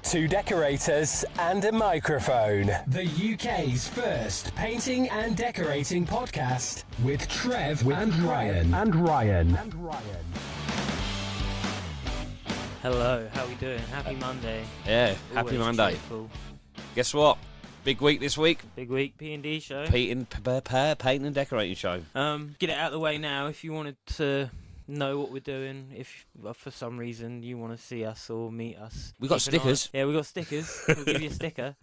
Two decorators and a microphone. The UK's first painting and decorating podcast with Trev and Ryan. Hello, how we doing? Happy Monday. Yeah, happy Always Monday. cheerful. Guess what? Big week this week. Big week, P&D show. Painting and decorating show. Get it out of the way now. If you wanted to know what we're doing, if for some reason you want to see us or meet us, We got keep an eye- stickers. Yeah, we got stickers. We'll give you a sticker.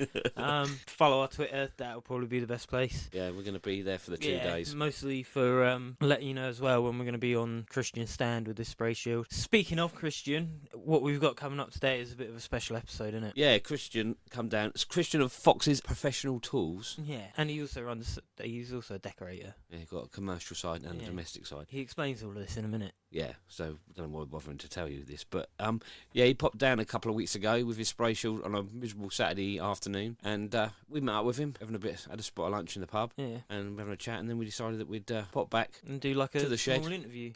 Follow our Twitter. That'll probably be the best place. Yeah, we're going to be there for the 2 days. Mostly for letting you know as well when we're going to be on Christian stand with this spray shield. Speaking of Christian, what we've got coming up today is a bit of a special episode, isn't it? Yeah, Christian come down. It's Christian of Fox's Professional Tools. Yeah, and he also runs. He's also a decorator. Yeah, you've got a commercial side and a Yeah. domestic side. He explains all of this in a minute. Yeah, so I don't know why we're bothering to tell you this, but yeah, he popped down a couple of weeks ago with his spray shield on a miserable Saturday afternoon, and we met up with him, had a spot of lunch in the pub, Yeah, and we're having a chat, and then we decided that we'd pop back. and do like To a the shed. small interview.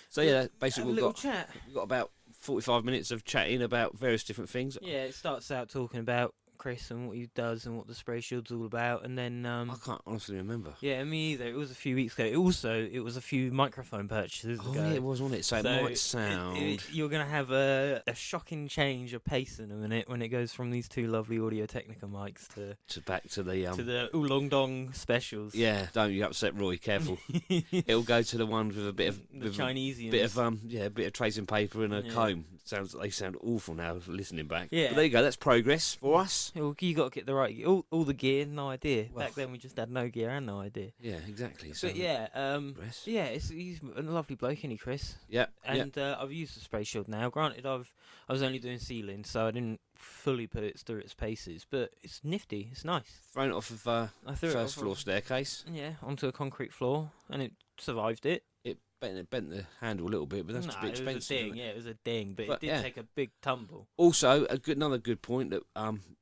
So yeah, Have basically a we've little got chat. about 45 minutes of chatting about various different things. Yeah, it starts out talking about Chris and what he does and what the spray shield's all about, and then I can't honestly remember. yeah, me either. It was a few weeks ago. It was a few microphone purchases Oh ago. yeah, it was, wasn't it? So it might sound. You're going to have a shocking change of pace in a minute when it goes from these two lovely Audio Technica mics to back to the the Oolong Dong specials. Yeah, don't you upset Roy? Careful. It'll go to the ones with a bit of the Chinesians. a bit of tracing paper and a Yeah. comb. They sound awful now listening back. Yeah. But there you go. That's progress for us. Well, you got to get the right all the gear, no idea. Well- Back then we just had no gear and no idea. Yeah, exactly. So But yeah, progress. yeah, he's a lovely bloke, isn't he, Chris? Yeah. And I've used the spray shield now. Granted, I was only doing sealing, so I didn't fully put it through its paces. But it's nifty. It's nice. Thrown it off of I threw first it floor staircase. Yeah, onto a concrete floor, and it survived it. It bent the handle a little bit, but that's a bit expensive. It was a ding. isn't it? Yeah, it was a ding, but But, it did yeah. take a big tumble. Also, another good point that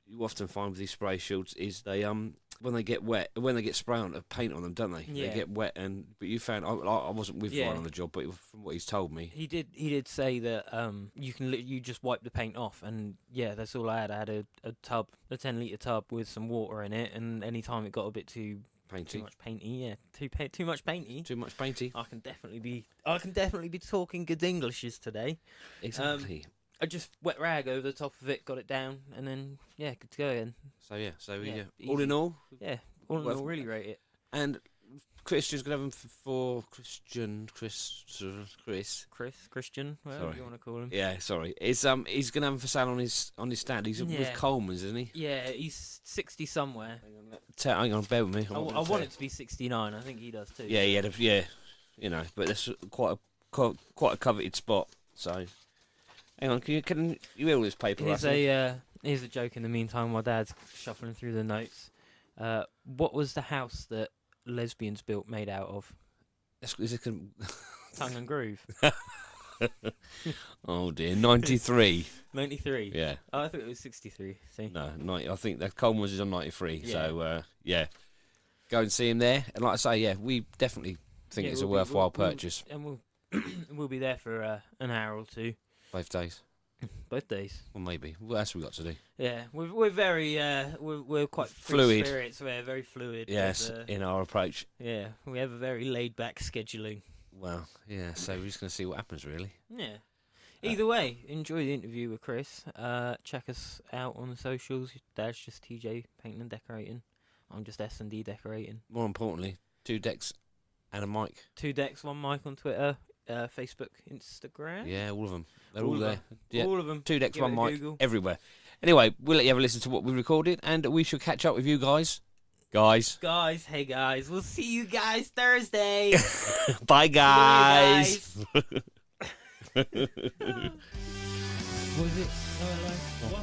you often find with these spray shields is they when they get wet, when they get spray on paint on them, don't they? Yeah. They get wet, but you found I wasn't with Yeah. Ryan on the job, but from what he's told me, He did say that you just wipe the paint off, and yeah, that's all I had. I had a tub, a 10-litre tub with some water in it, and any time it got a bit too painty, much painty, yeah, too much painty. too much painty. I can definitely be talking good Englishes today. Exactly. I just wet rag over the top of it, got it down, and then yeah, good to go again. So yeah, Yeah, all in easy. all, Yeah, all in Well, all, really rate it. and Christian's gonna have them for Christian, Chris. Christian, whatever Sorry. you want to call him. Yeah, sorry. He's gonna have them for sale on his stand. He's with Yeah. Coleman's, isn't he? Yeah, he's 60 somewhere. Hang on, bear with me. I want it to be 69. I think he does too. Yeah, he had but that's quite a coveted spot. So, hang on, can you hear all this paper? Here's a joke in the meantime. My dad's shuffling through the notes. What was the house that lesbians built made out of? Tongue and Groove. Oh dear, 93. 93. Yeah, Oh, I thought it was 63. See? no, 90. I think that Coleman's is on 93. Yeah. So yeah, go and see him there. And like I say, yeah, we definitely think Yeah, it's a we'll be- worthwhile we'll- purchase. And we'll be there for an hour or two, Both days, both days. or maybe. What else have we got to do? Yeah, we're very we're quite free Fluid. spirits. We're very fluid. Yes, with, in our approach. yeah, we have a very laid back scheduling. Well, yeah. So we're just gonna see what happens, really. Yeah. Either way, enjoy the interview with Chris. Check us out on the socials. Dad's just TJ Painting and Decorating. I'm just S&D Decorating. More importantly, 2 decks and a mic. 2 decks, 1 mic on Twitter, Facebook, Instagram. Yeah, all of them. They're All all of there. them. Yeah. All of them. 2 decks, Give 1 it a mic, Google. everywhere. Anyway, we'll let you have a listen to what we recorded, and we shall catch up with you guys. Guys, hey guys, we'll see you guys Thursday. Bye, guys. What is it? What?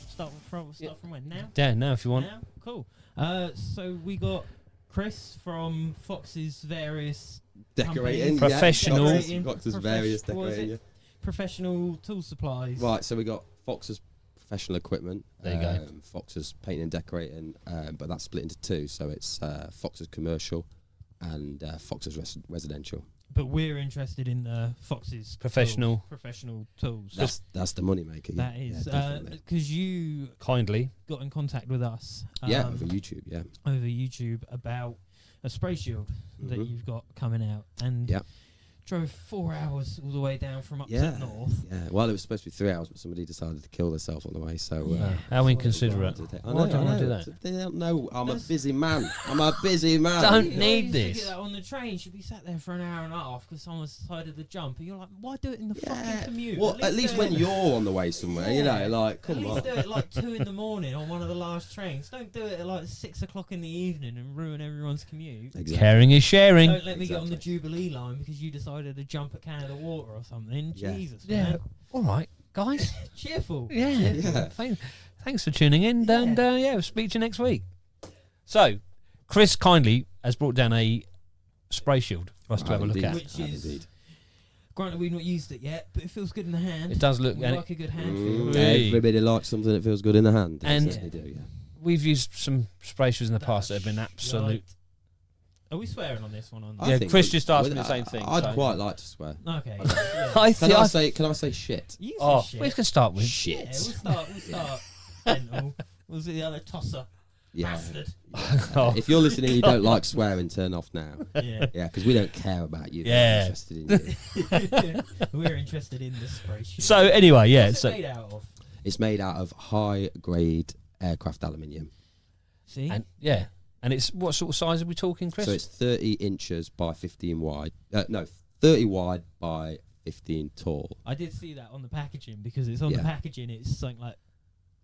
Start from when? Now? Yeah, now if you want. Now? Cool. So we got Chris from Fox's various Decorating, companies. Professional. Decorating. Fox's various What was it? decorating. Professional tool supplies. Right, so we got Fox's professional equipment. There you go. Fox's painting and decorating, but that's split into 2. So it's Fox's commercial and Fox's residential. But we're interested in the Fox's Professional tools. That's the money maker. Yeah. That is definitely. because you kindly. got in contact with us. Over YouTube. Yeah. Over YouTube about a spray shield that you've got coming out, and Yep. drove 4 hours all the way down from up Yeah. north. Yeah. Well, it was supposed to be 3 hours, but somebody decided to kill themselves on the way. So. How inconsiderate. Why do you wanna do that? They don't know. I'm a busy man. I'm a busy man. Don't You need used to this. get that on the train. Should be sat there for an hour and a half because someone's decided to jump, and you're like, why do it in the fucking commute? Well, at least do when it- you're on the way somewhere, you know, like, come At on. least do it at like 2 in the morning on one of the last trains. Don't do it at like 6 o'clock in the evening and ruin everyone's commute. Exactly. Caring is sharing. Don't let me get on the Jubilee line because you decided to jump at Canada Water or something. Yeah. Jesus, Yeah. man. All right, guys. Cheerful. Yeah. Yeah. Thanks for tuning in, Yeah. and we'll speak to you next week. So, Chris kindly has brought down a spray shield for us to have a look Indeed. at. Which is- Indeed. Granted, we've not used it yet, but it feels good in the hand. It does look, We and like a good hand feel. Hey. Everybody likes something that feels good in the hand. They And- certainly do, yeah. we've used some spray shields in the past that have been absolute. Right. Are we swearing on this one? On I Yeah, think Chris we- just asked me well, the same thing, I'd so- quite like to swear. Okay. Yeah. Can I say shit? You say Oh, shit. we can start with. Shit. Yeah, we'll start. Dental. Was it the other tosser? Yeah. Bastard. Oh. If you're listening and you don't like swearing, turn off now. Yeah. Yeah, because we don't care about you. Yeah. We're interested in you. We're interested in the spray shield. So anyway, yeah. What's So it made out of? It's made out of high-grade aircraft aluminium. See? and it's what sort of size are we talking, Chris? So it's 30 inches by 15 wide. 30 wide by 15 tall. I did see that on the packaging because it's on the Yeah. packaging. It's something like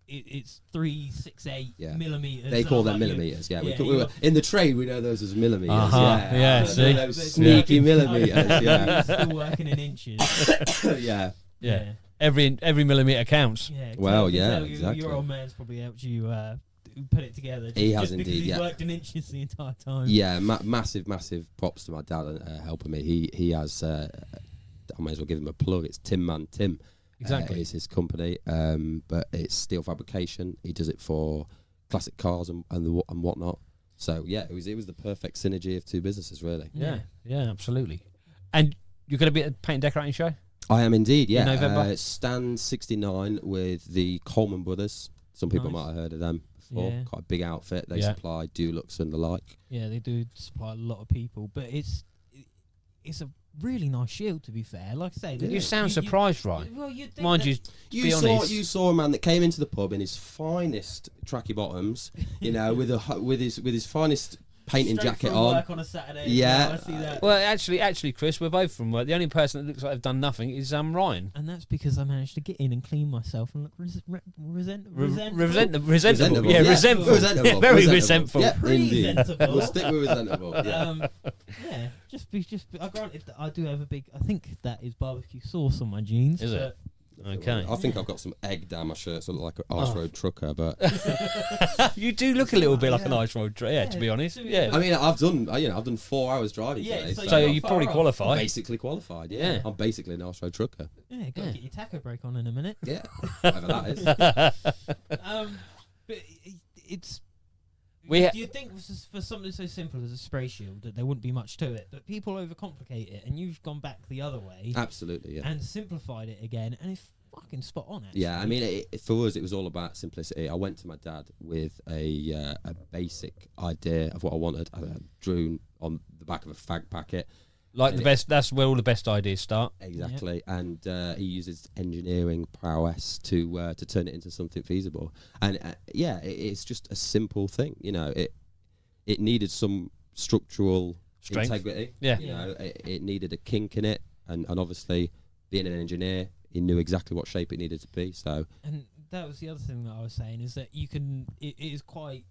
it's 368 Yeah. millimeters. They and call I'm them like, millimeters. Yeah, yeah, we you were, got- in the trade we know those as millimeters. Uh-huh, yeah, Yeah, see? those But- sneaky I'm millimeters. Yeah, still working in inches. yeah. yeah. Every millimeter counts. Yeah. Well, tell- yeah, tell exactly. Your old man's probably helped you put it together. He has just because indeed, he's yeah. worked in inches the entire time. Yeah, massive props to my dad helping me. He has. I may as well give him a plug. It's Tim Man Tim. Exactly. It's his company, but it's steel fabrication. He does it for classic cars and whatnot. So yeah, it was the perfect synergy of two businesses, really. Yeah, absolutely. And you're going to be at the paint and decorating show? I am indeed. Yeah, November? Stand 69 with the Coleman Brothers. Some people Nice. might have heard of them before. Yeah. Quite a big outfit. They Yeah. supply Dulux and the like. Yeah, they do supply a lot of people, but it's a really nice shield. To be fair, like I say, You sound surprised, right? Well, you'd think Mind that- you, You be saw honest. a man that came into the pub in his finest tracky bottoms, you know, with his finest painting straight jacket from on. work on a Saturday. Yeah. I see that. Well, actually, Chris, we're both from work. The only person that looks like they've done nothing is Ryan. And that's because I managed to get in and clean myself and look resentful. Resentable. Yeah, Yeah, resentful. resentable. Yeah, very Resentable. resentful. Yeah, indeed. Presentable. We'll stick with resentable. Yeah. Yeah, just be. I granted that I do have a big. I think that is barbecue sauce on my jeans. Is it? but Okay. I think I've got some egg down my shirt, so I look like an ice road trucker. But You do look a little bit like an Yeah. ice road. Yeah, to be honest. to be Yeah. fair. I mean, I've done 4 hours driving Yeah, today. so So you're not you far probably off. I'm qualify. basically qualified. Yeah. Yeah. I'm basically an ice road trucker. Yeah, gotta Yeah. get your taco break on in a minute. Yeah, whatever that is. But it's. We Do you think for something so simple as a spray shield that there wouldn't be much to it? But people overcomplicate it, and you've gone back the other way Absolutely, yeah. and simplified it again, and it's fucking spot on. Actually. Yeah, I mean, for us, it was all about simplicity. I went to my dad with a basic idea of what I wanted. I drew on the back of a fag packet. like the best. That's where all the best ideas start. Exactly, and he uses engineering prowess to turn it into something feasible. And it's just a simple thing. You know, it needed some structural Strength. integrity. Yeah. You know, it needed a kink in it, and obviously, being an engineer, he knew exactly what shape it needed to be. So And that was the other thing that I was saying is that you can. It is quite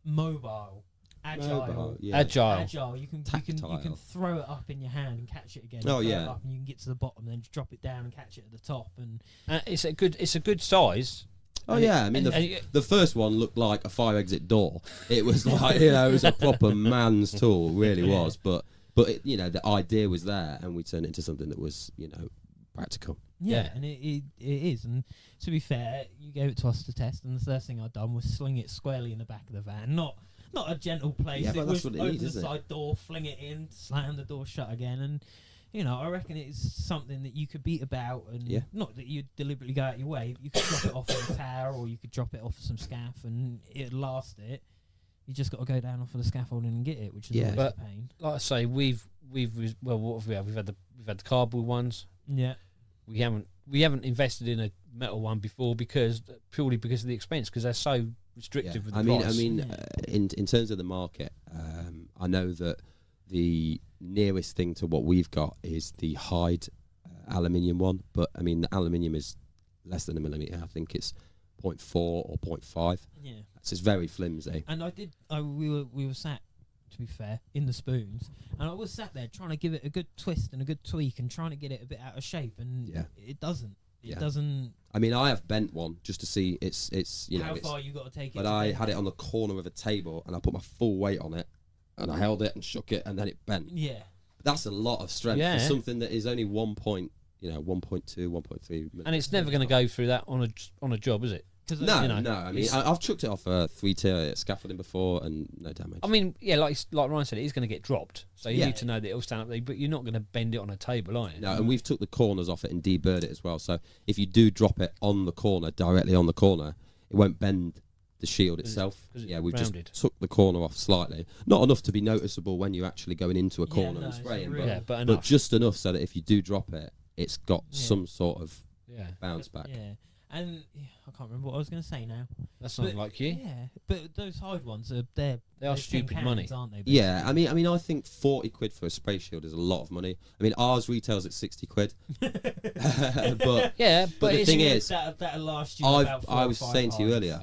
mobile, agile. yeah. Agile. You can Tactile. throw it up in your hand and catch it again. Oh, throw it yeah. up and you can get to the bottom, then just drop it down and catch it at the top. And It's a good size. Oh And yeah, I mean and the first one looked like a fire exit door. It was like it was a proper man's tool, it really was. But it, the idea was there, and we turned it into something that was practical. yeah, Yeah. and it is. And to be fair, you gave it to us to test, and the first thing I'd done was sling it squarely in the back of the van, not not a gentle place. Yeah, it but that's was what it open needs, the isn't it? side door, fling it in, slam the door shut again, and I reckon it's something that you could beat about, and Yeah. not that you deliberately go out your way. You could drop it off of a tower, or you could drop it off of some scaff, and it'd last it. You just got to go down off of the scaffolding and get it, which is Yeah. always But- a pain. Like I say, we've well, what have we had? We've had the cardboard ones. Yeah. We haven't invested in a metal one before purely because of the expense, because they're so restrictive with the price. I mean, Yeah. in terms of the market, I know that the nearest thing to what we've got is the Hyde aluminium one, but I mean the aluminium is less than a millimetre. I think it's 0.4 or 0.5. Yeah. So it's very flimsy. And we were sat, to be fair, in the spoons, and I was sat there trying to give it a good twist and a good tweak and trying to get it a bit out of shape, and Yeah. it doesn't. It Yeah. doesn't. I mean, I have bent one just to see it's How far you got to take it? but to I bend had it on the corner of a table and I put my full weight on it and I held it and shook it and then it bent. Yeah. That's a lot of strength Yeah. for something that is only 1.2, 1.3. and it's never going to go through that on a job, is it? Cause No, you know, no. I mean, it's- I've chucked it off a 3-tier scaffolding before and no damage. I mean, yeah, like Ryan said, it is going to get dropped, so you Yeah. need to know that it'll stand up there. But you're not going to bend it on a table, are you? No, and we've took the corners off it and deburred it as well. So if you do drop it on the corner, directly on the corner, it won't bend the shield itself. 'cause it's Yeah, we've rounded. just took the corner off slightly. Not enough to be noticeable when you're actually going into a Yeah, corner no, and it's spraying, real. Yeah, but but enough. just enough so that if you do drop it, it's got Yeah. some sort of Yeah, bounce back. Yeah. And I can't remember what I was going to say now. that's not But- like you. Yeah, but those Hyde ones are They are they're stupid 10 money. pounds, aren't they? Yeah, I mean, I think 40 quid for a spray shield is a lot of money. I mean, ours retails at 60 quid, but Yeah, But but the it's, thing is, that'll last you about 4 I or was 5 saying to you hides. earlier,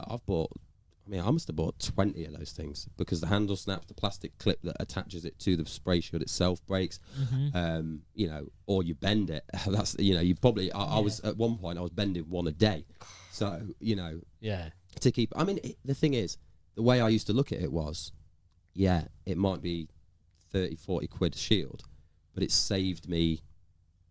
I must have bought 20 of those things because the handle snaps, the plastic clip that attaches it to the spray shield itself breaks, or you bend it. That's, you probably, I was, at one point, I was bending one a day. So, yeah, to keep, I mean, the thing is, the way I used to look at it was, yeah, it might be 30, 40 quid a shield, but it saved me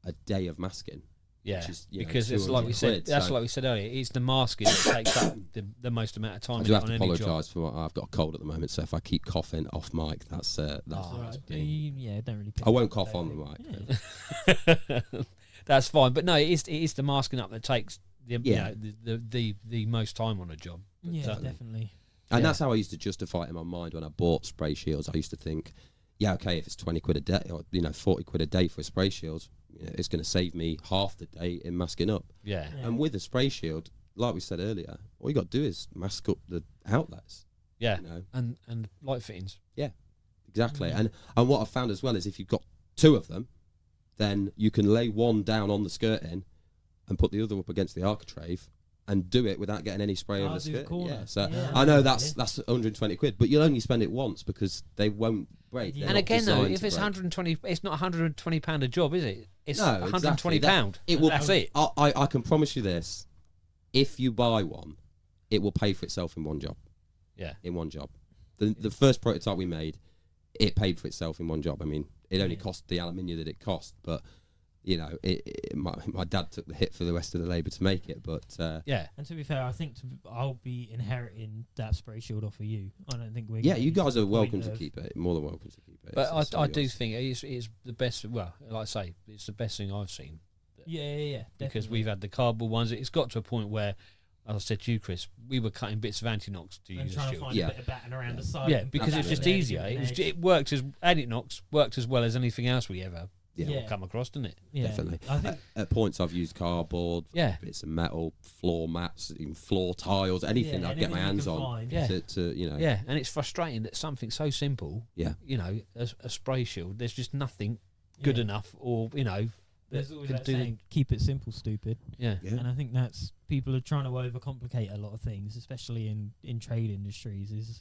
a day of masking. yeah. Which is, Because it's like we 200 said. quid, That's so- like we said earlier. It's the masking that takes up the most amount of time I do have on to any job. apologise for what I've got a cold at the moment, so if I keep coughing off mic, that's Oh, All right, but don't really. I won't cough on the mic. Yeah. That's fine, but no, it is the masking up that takes Yeah. the most time on a job. But, Yeah, definitely. And Yeah. that's how I used to justify it in my mind when I bought spray shields. I used to think, yeah, okay, if it's 20 quid a day or 40 quid a day for a spray shield, it's going to save me half the day in masking up. yeah, Yeah. And with a spray shield, like we said earlier, all you got to do is mask up the outlets. yeah, You know? and light fittings. Exactly. Mm. And what I've found as well is if you've got two of them, then you can lay one down on the skirting and put the other up against the architrave and do it without getting any spray over the do the skirt. corner. Yeah. So Yeah, I know yeah. that's 120 quid, but you'll only spend it once because they won't break. Yeah. They're And not again, though, designed if to it's break. 120, it's not 120 pound a job, is it? It's No, 120 exactly. pound. It will. That's it. I can promise you this: if you buy one, it will pay for itself in one job. Yeah. In one job. The first prototype we made, it paid for itself in one job. I mean, it only Yeah. cost the aluminium that it cost, but my dad took the hit for the rest of the labour to make it. But Yeah, And to be fair, I think I'll be inheriting that spray shield off of you. I don't think we're. yeah, gonna you be guys to are the welcome point to of- keep it. More than welcome to keep it. but It's I still do yours. think it's the best. Well, like I say, it's the best thing I've seen Yeah, because definitely. we've had the cardboard ones. It's got to a point where, as I said to you, Chris, we were cutting bits of anti-knox to and use a trying to shield. find Yeah. a bit of batten around the side. Yeah, and because batten it's just there to easier. give an edge. It worked as anti-knox worked as well as anything else we ever Yeah. come across, didn't it? Yeah, Definitely. I think At points, I've used cardboard, Yeah. bits of metal, floor mats, even floor tiles, anything yeah, I get my anything hands you can on. find. Yeah. To Yeah, and it's frustrating that something so simple, Yeah. as a spray shield, there's just nothing good Yeah. enough, or There's that always could that do saying, keep it simple, stupid. yeah. Yeah. And I think that's people are trying to overcomplicate a lot of things, especially in trade industries. Is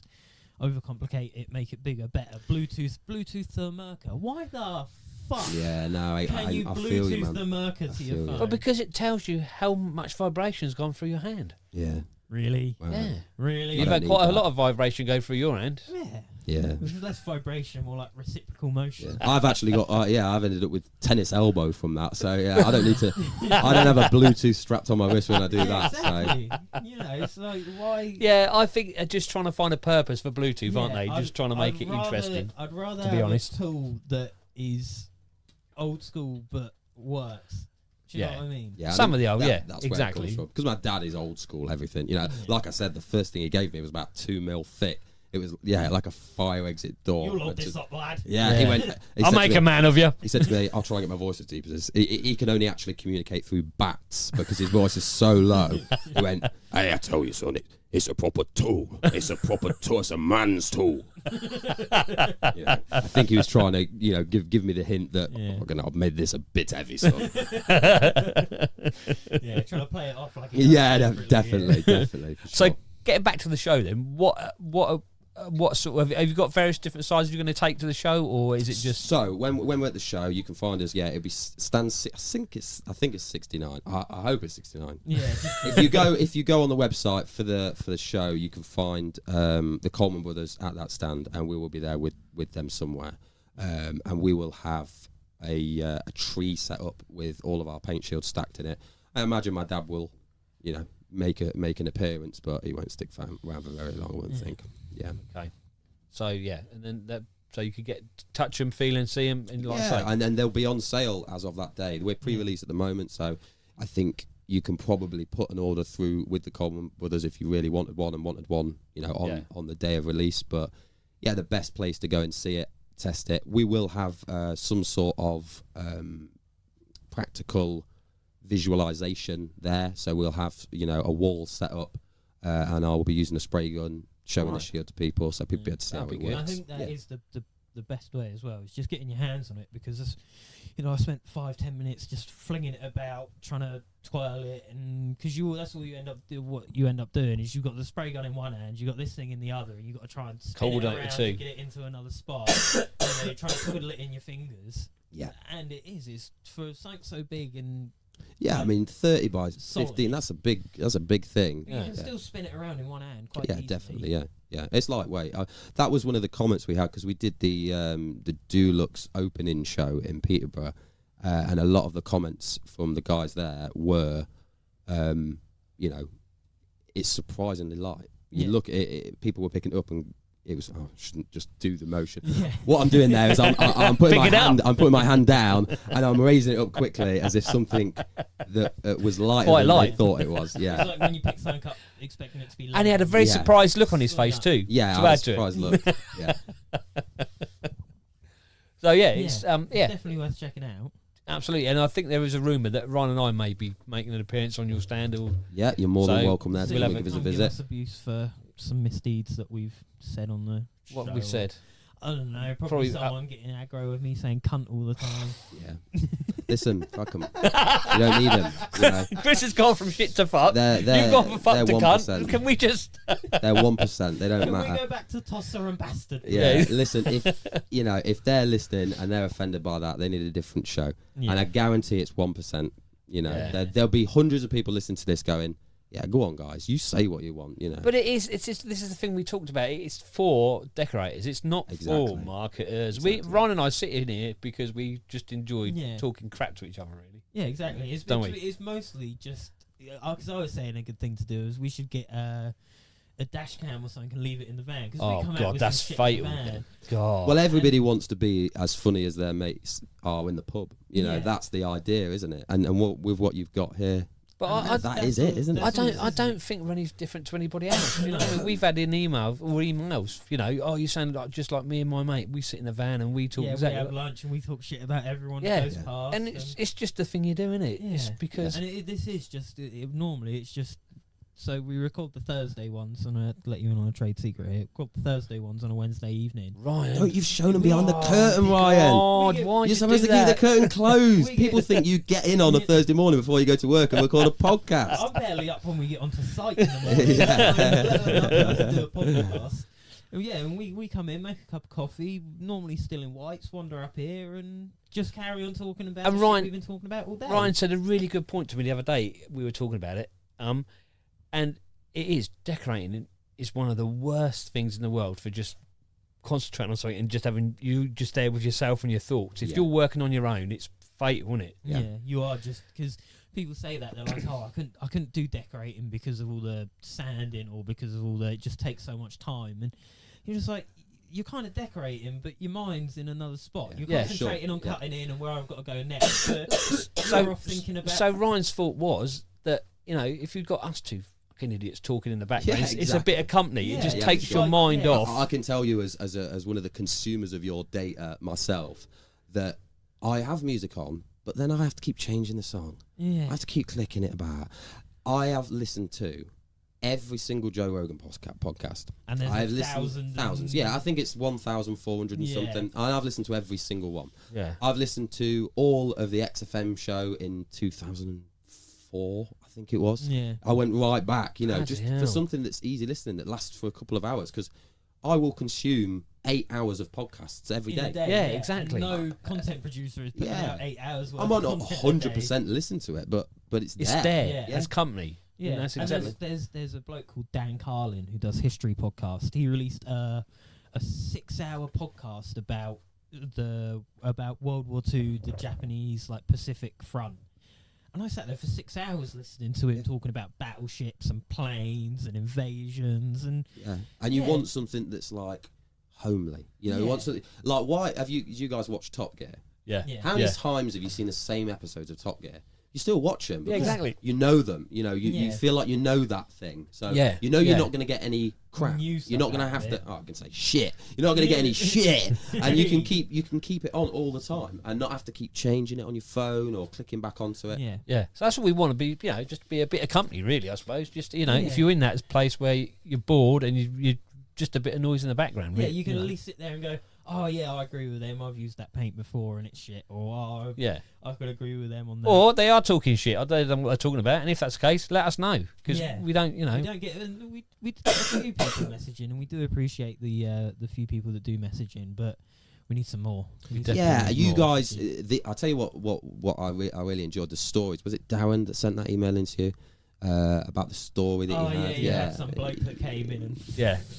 overcomplicate it, make it bigger, better. Bluetooth thermometer. Why the fuck Yeah, no, I can you feel you, Bluetooth man. thermometer I to your feel you. phone? But because it tells you how much vibration's gone through your hand. Yeah. Really, Wow. Yeah. really. You've don't had need quite a that. lot of vibration go through your hand. Yeah. Yeah. There's less vibration, more like reciprocal motion. I've actually got I've ended up with tennis elbow from that. So yeah, I don't need to. I don't have a Bluetooth strapped on my wrist when I do that. Exactly. You know, it's like why? Yeah, I think they're just trying to find a purpose for Bluetooth, aren't they? Just trying to make it interesting. I'd rather to be have honest. a tool that is old school but works. Do you know what I mean? Yeah, Some of the old, that's exactly. Because my dad is old school, everything. You know, like I said, the first thing he gave me was about 2 mil thick. It was like a fire exit door. You'll lock this up, lad. Yeah, Yeah. he went. I'll make a man of you. He said to me, "I'll try and get my voice as deep as this." He can only actually communicate through bats because his voice is so low. He went, "Hey, I tell you, son, it's a proper tool. It's a proper tool. It's a man's tool." I think he was trying to, give me the hint that I've made this a bit heavy, son. Yeah, trying to play it off like. Definitely. For So sure. getting back to the show, then, what sort of have you got various different sizes you're going to take to the show, or is it just So when we're at the show, you can find us. Yeah, it'll be stand. I think it's 69. I hope it's 69. Yeah. If you go on the website for the show, you can find the Coleman brothers at that stand, and we will be there with them somewhere, and we will have a tree set up with all of our paint shields stacked in it. I imagine my dad will, make an appearance, but he won't stick around for very long. I wouldn't think. Yeah. okay? So yeah, and then so you could get touch them, feel and see them, and And then they'll be on sale as of that day. We're pre-release at the moment, so I think you can probably put an order through with the Coleman brothers if you really wanted one on the day of release. But yeah, the best place to go and see it, test it. We will have some sort of practical visualization there, so we'll have a wall set up, and I will be using a spray gun showing the shield to people, so people be able to see how it I works. think that is the best way as well. Is just getting your hands on it, because I spent 5-10 minutes just flinging it about, trying to twirl it, and because that's all you end up what you end up doing is you've got the spray gun in one hand, you've got this thing in the other, and you've got to try and spin it around to get it into another spot, and then you're trying to twiddle it in your fingers. Yeah, and it's for something so big and. Yeah, I mean 30 by 15. Solid. That's a big thing. You can still spin it around in one hand quite easily. Definitely. Yeah. It's lightweight. That was one of the comments we had because we did the Dulux opening show in Peterborough, and a lot of the comments from the guys there were, it's surprisingly light. You look at it, people were picking it up and. It was. I shouldn't just do the motion. Yeah. What I'm doing there is I'm putting I'm putting my hand down and I'm raising it up quickly as if something that was lighter than I thought it was. Yeah. It's like when you pick something up, expecting it to be light. And he had a very surprised look on his face too. Yeah, to add to surprised look. Yeah. So it's definitely worth checking out. Absolutely, and I think there is a rumour that Ryan and I may be making an appearance on your stand. Or yeah, you're more than welcome there. We'll give us a visit. Give us abuse for some misdeeds that we've said on the what show. we said. I don't know. Probably someone getting aggro with me saying cunt all the time. Yeah. Listen, fuck them. You don't need them. Chris has gone from shit to fuck. You've gone from fuck to 1%. Cunt. Can we just? They're 1%. They don't matter. Can we go back to tosser and bastard? Yeah. Listen, if they're listening and they're offended by that, they need a different show. Yeah. And I guarantee it's 1%. There'll be hundreds of people listening to this going, yeah, go on, guys. You say what you want, But it is. It's just, this is the thing we talked about. It's for decorators. It's not for marketers. Ryan and I sit in here because we just enjoy talking crap to each other. Really. Yeah, exactly. It's mostly just because I was saying a good thing to do is we should get a dash cam or something and leave it in the van. Oh God, that's fatal. God. Well, everybody wants to be as funny as their mates are in the pub. That's the idea, isn't it? And with what you've got here. But that is it, isn't it? I don't think Rennie's different to anybody else. I mean, we've had an emails. You sound just like me and my mate. We sit in a van and we talk. Yeah, we have lunch and we talk shit about everyone that goes past. And it's just the thing you do, isn't it? Yeah. It's because this is just normally it's just. So we record the Thursday ones, and I'll let you in on a trade secret here. Record the Thursday ones on a Wednesday evening. Ryan, no, you've shown them behind the curtain, Ryan. God, you're supposed to keep the curtain closed. People think you get in on a Thursday morning before you go to work and record a podcast. I'm barely up when we get onto site in the morning. Do a podcast. Yeah, and we come in, make a cup of coffee, normally still in whites, wander up here, and just carry on talking about the shit we've been talking about all day. Ryan said a really good point to me the other day. We were talking about it. And it is decorating is one of the worst things in the world for just concentrating on something and just there with yourself and your thoughts. If you're working on your own, it's fatal, isn't it? Yeah, you are, just because people say that they're like, oh, I couldn't do decorating because of all the sanding or because of all the, it just takes so much time, and you're just like, you're kind of decorating, but your mind's in another spot. You're concentrating on cutting in and where I've got to go next. But you're off thinking about. So Ryan's thought was that, you know, if you've got us two fucking idiots talking in the background, it's a bit of company. It just takes your mind off. I can tell you as one of the consumers of your data myself that I have music on, but then I have to keep changing the song. I have to keep clicking it about. I have listened to every single Joe Rogan podcast. And there's I've listened thousands. Yeah, I think it's 1,400 and something. And I've listened to every single one. Yeah. I've listened to all of the XFM show in 2004, I think it was. Yeah. I went right back, you know, Bloody just hell. for something that's easy listening that lasts for a couple of hours, because I will consume 8 hours of podcasts every day. Yeah, exactly. And no content producer is putting out 8 hours worth I might of not content 100% listen to it, but it's there. It's there. Yeah. That's company. Yeah, And that's exactly. and there's a bloke called Dan Carlin who does history podcast. He released a 6-hour podcast about World War II, the Japanese Pacific Front. And I sat there for 6 hours listening to him talking about battleships and planes and invasions and you want something that's like homely, you know. You want something like, why have you guys watched Top Gear? Yeah. How many times have you seen the same episodes of Top Gear? You still watch them. Yeah, exactly. You know them. You know, you feel like you know that thing. So you know you're not going to get any crap. You're not going to have to. Oh, I can say shit. You're not going to get any shit, and you can keep it on all the time and not have to keep changing it on your phone or clicking back onto it. Yeah. So that's what we want to be. You know, just be a bit of company, really. I suppose. Just if you're in that place where you're bored and you're just a bit of noise in the background. Yeah, you can at least sit there and go, oh yeah, I agree with them. I've used that paint before and it's shit. Or I could agree with them on that. Or they are talking shit. I don't know what they're talking about. And if that's the case, let us know, because we don't. We don't get. We get a few people messaging, and we do appreciate the few people that do message in, but we need some more. You guys. I'll tell you what I really enjoyed the stories. Was it Darren that sent that email into you? About the story that you had. Yeah. Some bloke that came in and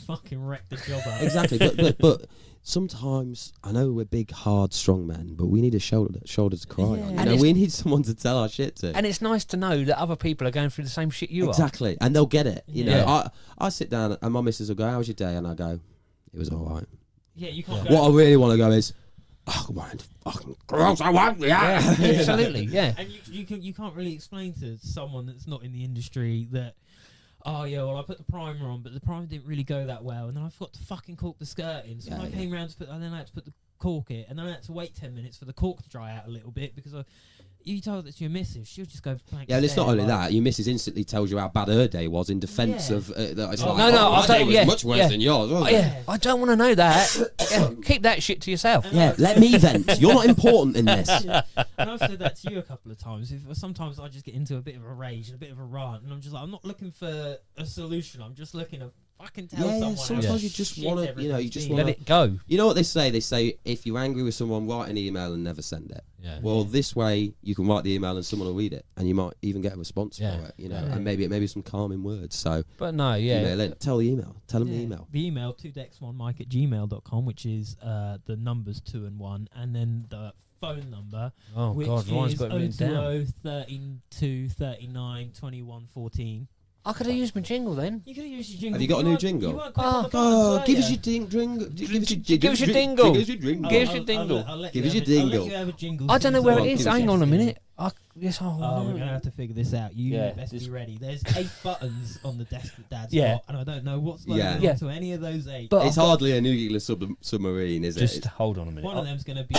fucking wrecked the job up. Exactly, but sometimes I know we're big, hard, strong men, but we need a shoulder to cry on. You know, we need someone to tell our shit to. And it's nice to know that other people are going through the same shit you are. Exactly, and they'll get it. You know, I sit down and my missus will go, "How was your day?" And I go, "It was all right." Yeah, you can't. What I really want to go is, "Oh, come on, fucking girls, I want absolutely, yeah." And you can't really explain to someone that's not in the industry that, oh yeah, well I put the primer on, but the primer didn't really go that well, and then I forgot to fucking cork the skirt in. So when I came round to put, and then I had to put the cork in, and then I had to wait 10 minutes for the cork to dry out a little bit because you told that to your missus, she'll just go blank. Yeah, and it's not only that. Your missus instantly tells you how bad her day was in defence of. It's my day was much worse than yours. I don't want to know that. Keep that shit to yourself. Let me vent. You're not important in this. And I've said that to you a couple of times. Sometimes I just get into a bit of a rage and a bit of a rant, and I'm just like, I'm not looking for a solution. I'm just looking to fucking tell someone. Sometimes you just want to, you just want to let it go. You know what they say? They say if you're angry with someone, write an email and never send it. Well, this way you can write the email and someone will read it, and you might even get a response for it. You know, and maybe some calming words. So, but no, tell the email. Tell them the email. The email 2decks1mike@gmail.com, which is the numbers 2 and 1, and then the phone number, which is 020 32 39 21 14. I could have used my jingle then. You could have used your jingle. Have you got a new jingle? Give us your dingle. Give us your dingle. Give us your dingle. Give us your dingle. Give us your dingle. I'll let you have a jingle. I don't know where it is. Hang on a minute. We're going to have to figure this out. You best be ready. There's 8 buttons on the desk that Dad's got, and I don't know what's loaded onto any of those 8. But it's hardly a nuclear submarine, is it? Just hold on a minute. One of them's going to be...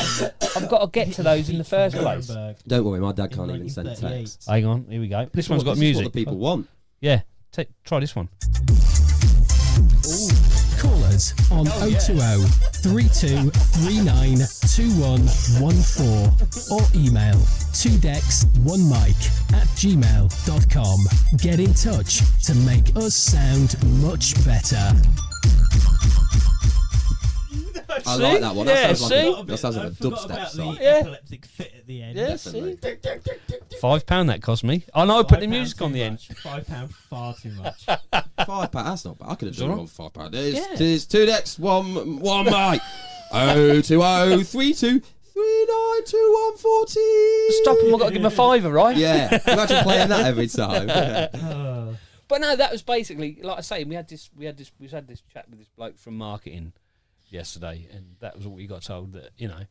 I've got to get to those in the first place. Don't worry, my dad can't even send texts. Hang on, here we go. This one's got music. This is what the people want. Yeah, try this one. Call us on 020 32 39 2114 or email 2decks1mike@gmail.com. Get in touch to make us sound much better. I like that one. That sounds like a dubstep song. Epileptic fit at the end. Yeah, £5 that cost me. I know I put the music on the end. £5 far too much. £5, that's not bad. I could have done it on £5. There's Yeah. 2 decks, one mate. 02032 392140. Stop him! I've got to give him a fiver, right? Yeah, imagine playing that every time. But no, that was basically, like I say, we had this chat with this bloke from marketing yesterday, and that was what we got told that, you know.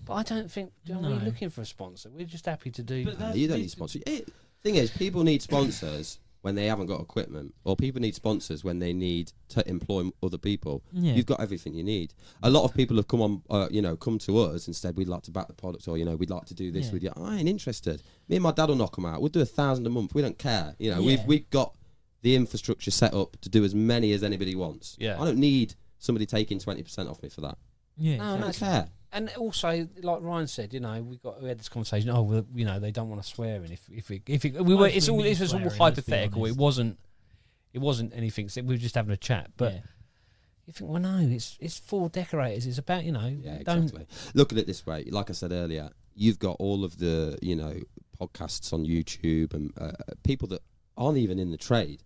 But I don't think we're looking for a sponsor. We're just happy to do. You don't need sponsors. Thing is, people need sponsors when they haven't got equipment, or people need sponsors when they need to employ other people. Yeah. You've got everything you need. A lot of people have come on, come to us and said, we'd like to back the product, or we'd like to do this with you. I ain't interested. Me and my dad will knock them out. We'll do 1,000 a month. We don't care. We've got the infrastructure set up to do as many as anybody wants. Yeah. I don't need somebody taking 20% off me for that. Yeah, No, I don't care. And also, like Ryan said, we had this conversation. Oh, well, they don't want to swear in. This was all hypothetical. It wasn't anything. We were just having a chat. But you think, well, no, it's for decorators. It's about Yeah, exactly. Look at it this way. Like I said earlier, you've got all of the podcasts on YouTube and people that aren't even in the trade,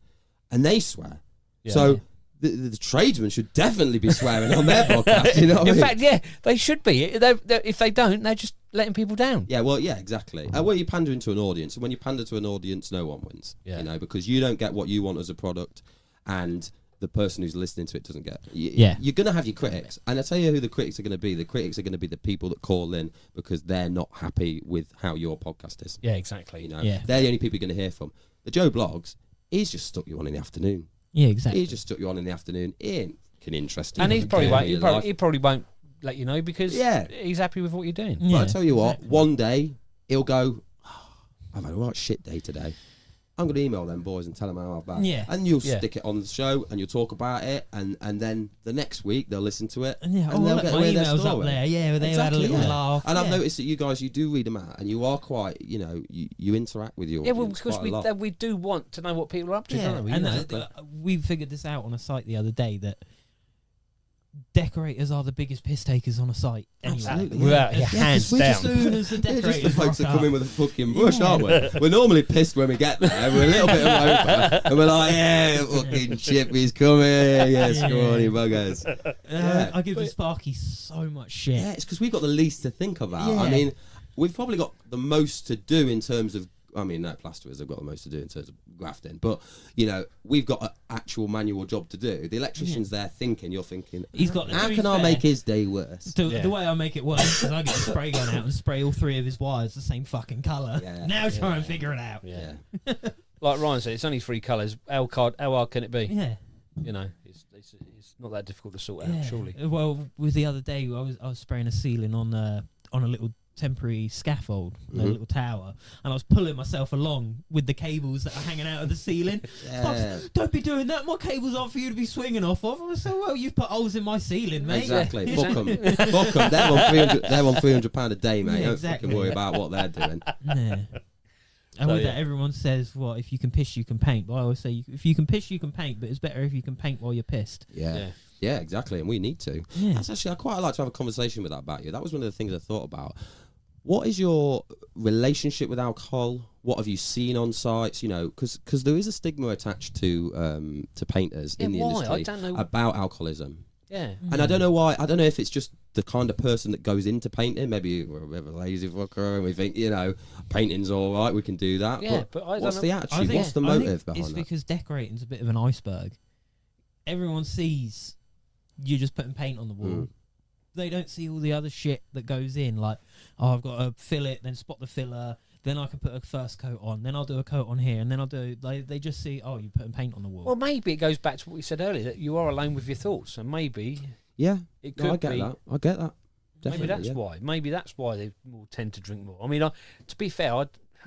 and they swear. Yeah. So. The tradesmen should definitely be swearing on their podcast. You know what I mean? In fact, yeah, they should be. If they don't, they're just letting people down. Yeah, well, yeah, exactly. Well, you're pandering to an audience, and when you pander to an audience, no one wins. Yeah. Because you don't get what you want as a product, and the person who's listening to it doesn't get. You're going to have your critics, and I tell you who the critics are going to be. The critics are going to be the people that call in because they're not happy with how your podcast is. Yeah, exactly. They're the only people you're going to hear from. The Joe Blogs, he's just stuck you on in the afternoon. Yeah, exactly. He just stuck you on in the afternoon. He ain't fucking interesting. And he probably won't let you know because he's happy with what you're doing. Yeah, but I tell you what, one day he'll go, I've had a right shit day today. I'm going to email them boys and tell them how bad. Yeah. And you'll stick it on the show and you'll talk about it, and then the next week they'll listen to it and they'll get away their story. Up there. Yeah, they had a little laugh. And I've noticed that you guys, you do read them out, and you are quite, you interact with your audience because we do want to know what people are up to, don't we? And we figured this out on a site the other day that decorators are the biggest piss takers on a site. Anyway. Absolutely. Without your hands down. As soon as the We're just decorators the folks that rock come in up. with a fucking bush, aren't we? We're normally pissed when we get there. We're a little bit hungover, and we're like, yeah, fucking Chippy's coming. Yes, come on, you buggers. I give the Sparky so much shit. Yeah, it's because we've got the least to think about. Yeah. I mean, we've probably got the most to do in terms of. I mean, no, plasterers have got the most to do in terms of grafting, but we've got an actual manual job to do. The electrician's there thinking, you're thinking, He's got. how can I make his day worse? The way I make it worse is I get a spray gun out and spray all 3 of his wires the same fucking colour. Yeah. Now try and figure it out. Yeah. Like Ryan said, it's only 3 colours. How hard can it be? Yeah. It's not that difficult to sort out, surely. Well, with the other day, I was spraying a ceiling on a little temporary scaffold, a little tower, and I was pulling myself along with the cables that are hanging out of the ceiling. Pops, don't be doing that. My cables aren't for you to be swinging off of. I said, well, you've put holes in my ceiling, mate. Exactly. Fuck them. Fuck them. They're on £300 a day, mate. Yeah, Don't exactly. fucking worry about what they're doing. Yeah. And with that, everyone says, "Well, if you can piss, you can paint." But I always say, if you can piss, you can paint. But it's better if you can paint while you're pissed. Yeah, exactly. And we need to. Yeah. That's actually, I quite like to have a conversation with that about you. That was one of the things I thought about. What is your relationship with alcohol? What have you seen on sites? Because there is a stigma attached to painters in the industry I don't know. about alcoholism. Yeah. And I don't know why. I don't know if it's just the kind of person that goes into painting. Maybe we're a bit of a lazy fucker and we think, painting's all right, we can do that. Yeah, but I don't what's know. the attitude? What's the motive behind it's that? because decorating's a bit of an iceberg. Everyone sees you're just putting paint on the wall. They don't see all the other shit that goes in, like, I've got to fill it, then spot the filler, then I can put a first coat on, then I'll do a coat on here, and then I'll do. They just see, you're putting paint on the wall. Well, maybe it goes back to what we said earlier, that you are alone with your thoughts, and maybe it could I get be. that. I get that. Definitely, Maybe that's why. Maybe that's why they will tend to drink more. I mean, to be fair,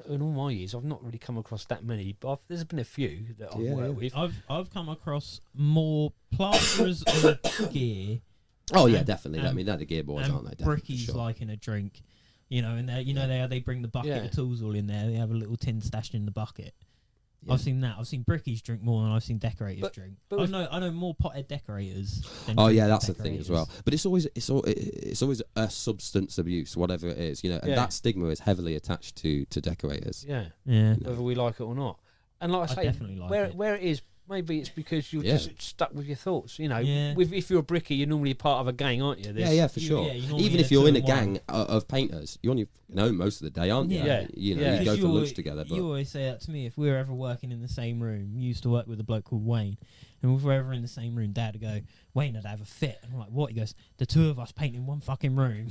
in all my years, I've not really come across that many, but there's been a few that I've worked with. I've come across more plasterers of gear. Oh yeah, definitely. I mean, they're the gear boys, aren't they? Brickies liking a drink, and they bring the bucket of tools all in there. They have a little tin stashed in the bucket. I've seen that. I've seen brickies drink more than I've seen decorators drink. But I know more pothead decorators. Than Oh yeah, drinking that's the thing as well. decorators. But it's always a substance abuse, whatever it is, and that stigma is heavily attached to decorators. Yeah, Yeah. whether we like it or not. And like I say, definitely like it. where it is, maybe it's because you're just stuck with your thoughts. Yeah. If you're a brickie, you're normally part of a gang, aren't you? Yeah, for sure. Even if you're in a gang of painters, you're only home most of the day, aren't you? Yeah. You Because go for lunch together. But You always say that to me. If we were ever working in the same room, you used to work with a bloke called Wayne, and if we were ever in the same room, Dad would go, Wayne would have a fit. And I'm like, what? He goes, the two of us painting one fucking room.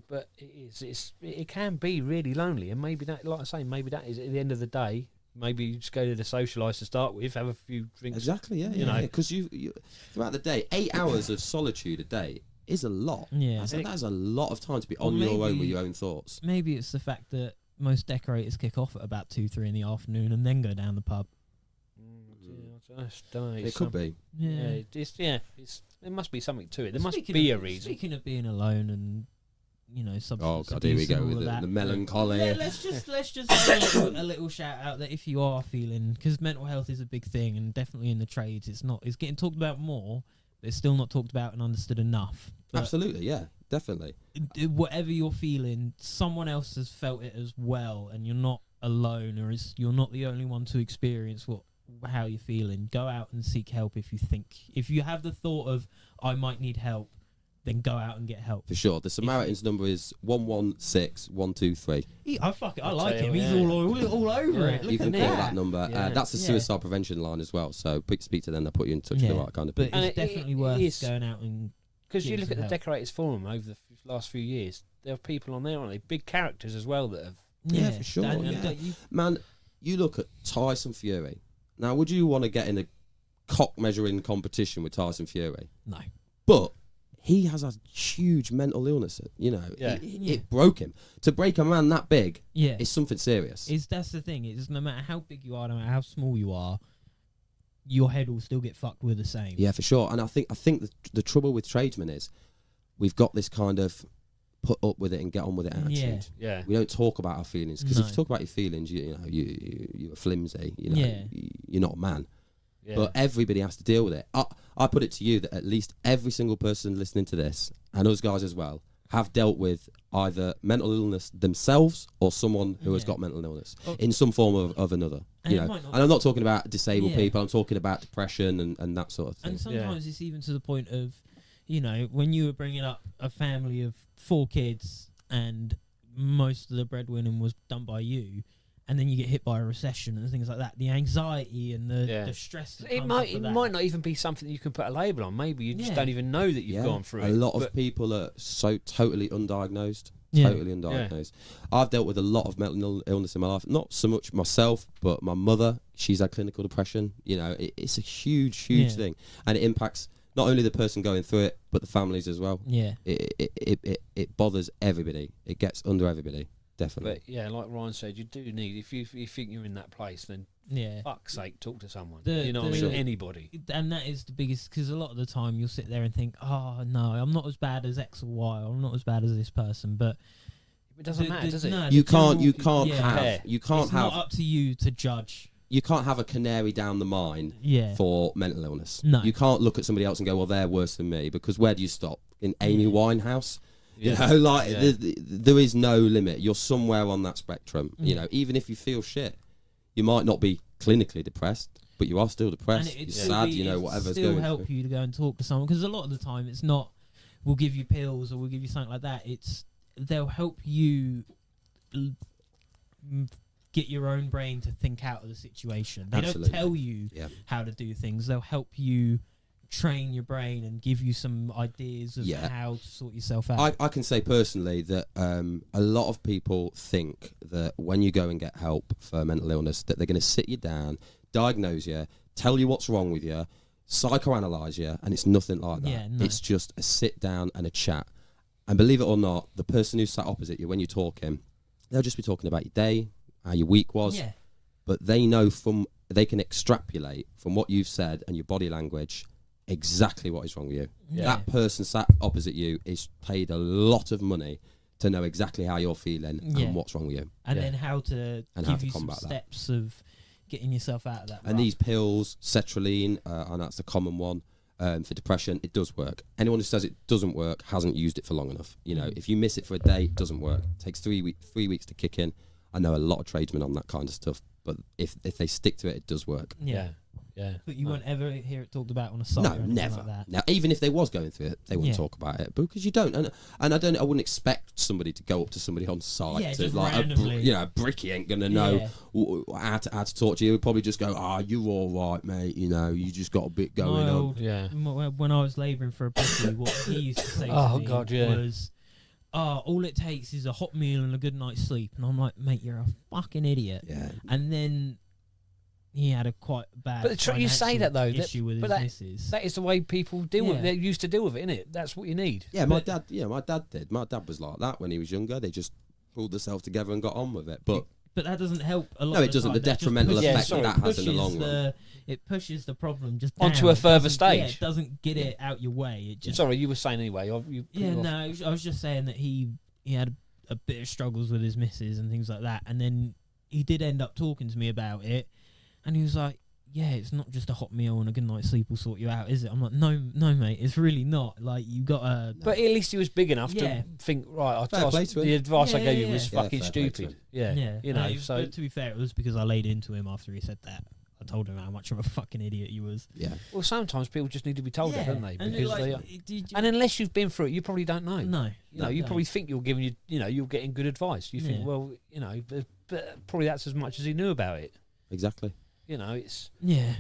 But it can be really lonely, and maybe that, like I say, maybe that is at the end of the day. Maybe you just go to the socialise to start with, have a few drinks. Exactly, yeah. Because you throughout the day, 8 hours of solitude a day is a lot. Yeah. That's a lot of time to be on your own with your own thoughts. Maybe it's the fact that most decorators kick off at about 2-3 in the afternoon and then go down the pub. I don't know. It could be. Yeah. There must be something to it. There must be a reason. Speaking of being alone and substance God, here we abuse go and with all of that. the melancholy. Let's just have a little shout out that if you are feeling, because mental health is a big thing, and definitely in the trades, it's getting talked about more, but it's still not talked about and understood enough. But Absolutely, yeah, definitely. whatever you're feeling, someone else has felt it as well, and you're not alone, or you're not the only one to experience how you're feeling. Go out and seek help if you have the thought of I might need help, then go out and get help. For sure. The Samaritan's number is 116123. I like him. He's all over it. You can call that number. Yeah. That's the suicide prevention line as well. So speak to them. They'll put you in touch with the right kind of But people. it's definitely worth going out and... Because you look at the help. Decorators Forum over the last few years, there are people on there, aren't they? Big characters as well that have... Yeah, for sure. Man, you look at Tyson Fury. Now, would you want to get in a cock measuring competition with Tyson Fury? No. But he has a huge mental illness, It broke him. To break a man that big is something serious. That's the thing. It's no matter how big you are, no matter how small you are, your head will still get fucked with the same. Yeah, for sure. And I think the trouble with tradesmen is we've got this kind of put up with it and get on with it attitude. Yeah. We don't talk about our feelings, because if you talk about your feelings, you're flimsy. You're not a man. Yeah. But everybody has to deal with it. I put it to you that at least every single person listening to this, and us guys as well, have dealt with either mental illness themselves or someone who has got mental illness in some form of another. And I'm not talking about disabled people. I'm talking about depression and that sort of thing. And sometimes it's even to the point of, when you were bringing up a family of 4 kids and most of the breadwinning was done by you, and then you get hit by a recession and things like that, the anxiety and the stress that comes it might not even be something that you can put a label on. Maybe you just don't even know that you've gone through it. A lot of people are so totally undiagnosed. Totally undiagnosed. I've dealt with a lot of mental illness in my life. Not so much myself, but my mother. She's had clinical depression. It's a huge thing, and it impacts not only the person going through it, but the families as well. Yeah, it bothers everybody. It gets under everybody. Definitely. But like Ryan said, you do need, if you think you're in that place, then fuck's sake, talk to someone. Anybody. And that is the biggest, because a lot of the time you'll sit there and think, oh no, I'm not as bad as X or Y, or I'm not as bad as this person, but it doesn't matter, does it? No, you can't it's not up to you to judge. You can't have a canary down the mine for mental illness. No. You can't look at somebody else and go, well, they're worse than me, because where do you stop? In Amy Winehouse? There is no limit. You're somewhere on that spectrum. Even if you feel shit, you might not be clinically depressed, but you are still depressed. You're sad. Whatever's going. Still help you to go and talk to someone, because a lot of the time it's not we'll give you pills or we'll give you something like that. They'll help you get your own brain to think out of the situation. They don't tell you how to do things. They'll help you train your brain and give you some ideas of how to sort yourself out. I can say personally that a lot of people think that when you go and get help for mental illness, that they're going to sit you down, diagnose you, tell you what's wrong with you, psychoanalyze you, and it's nothing like that. It's just a sit down and a chat. And believe it or not, the person who's sat opposite you when you're talking, they'll just be talking about your day, how your week was, but they can extrapolate from what you've said and your body language exactly what is wrong with you. That person sat opposite you is paid a lot of money to know exactly how you're feeling and what's wrong with you, and then how to give you some steps of getting yourself out of that. And these pills, sertraline, and that's the common one for depression, it does work. Anyone who says it doesn't work hasn't used it for long enough. You know, if you miss it for a day, it doesn't work. It takes 3 weeks to kick in. I know a lot of tradesmen on that kind of stuff, but if they stick to it, it does work. Yeah. But you won't ever hear it talked about on a site. No, or anything never. Like that. Now, even if they was going through it, they wouldn't talk about it because you don't. And I wouldn't expect somebody to go up to somebody on site Yeah, to just like randomly. a bricky ain't gonna know how to talk to you. He'll probably just go, you're all right, mate. You know, you just got a bit going on. When I was labouring for a bricky, what he used to say to me was, all it takes is a hot meal and a good night's sleep. And I'm like, mate, you're a fucking idiot. Yeah. And then he had a quite bad But you say that though, issue with his missus. That is the way people deal with it. They used to deal with it, innit? That's what you need. Yeah, my dad did. My dad was like that when he was younger. They just pulled themselves together and got on with it. But that doesn't help a lot. No, it doesn't. The detrimental effect that has in the long run. It pushes the problem just onto a further stage. Yeah, it doesn't get it out your way. It just. Sorry, you were saying anyway. I was just saying that he had a bit of struggles with his missus and things like that, and then he did end up talking to me about it, and he was like, yeah, it's not just a hot meal and a good night's sleep will sort you out, is it? I'm like, no, mate, it's really not. Like, you got to... But at least he was big enough to think, right, the advice I gave you was fucking stupid. Yeah. You know, so... But to be fair, it was because I laid into him after he said that. I told him how much of a fucking idiot he was. Yeah. Well, sometimes people just need to be told that, don't they? And because and unless you've been through it, you probably don't know. No. You probably think you're giving you're getting good advice. You think, well, but probably that's as much as he knew about it. Exactly. You know, it's... Yeah.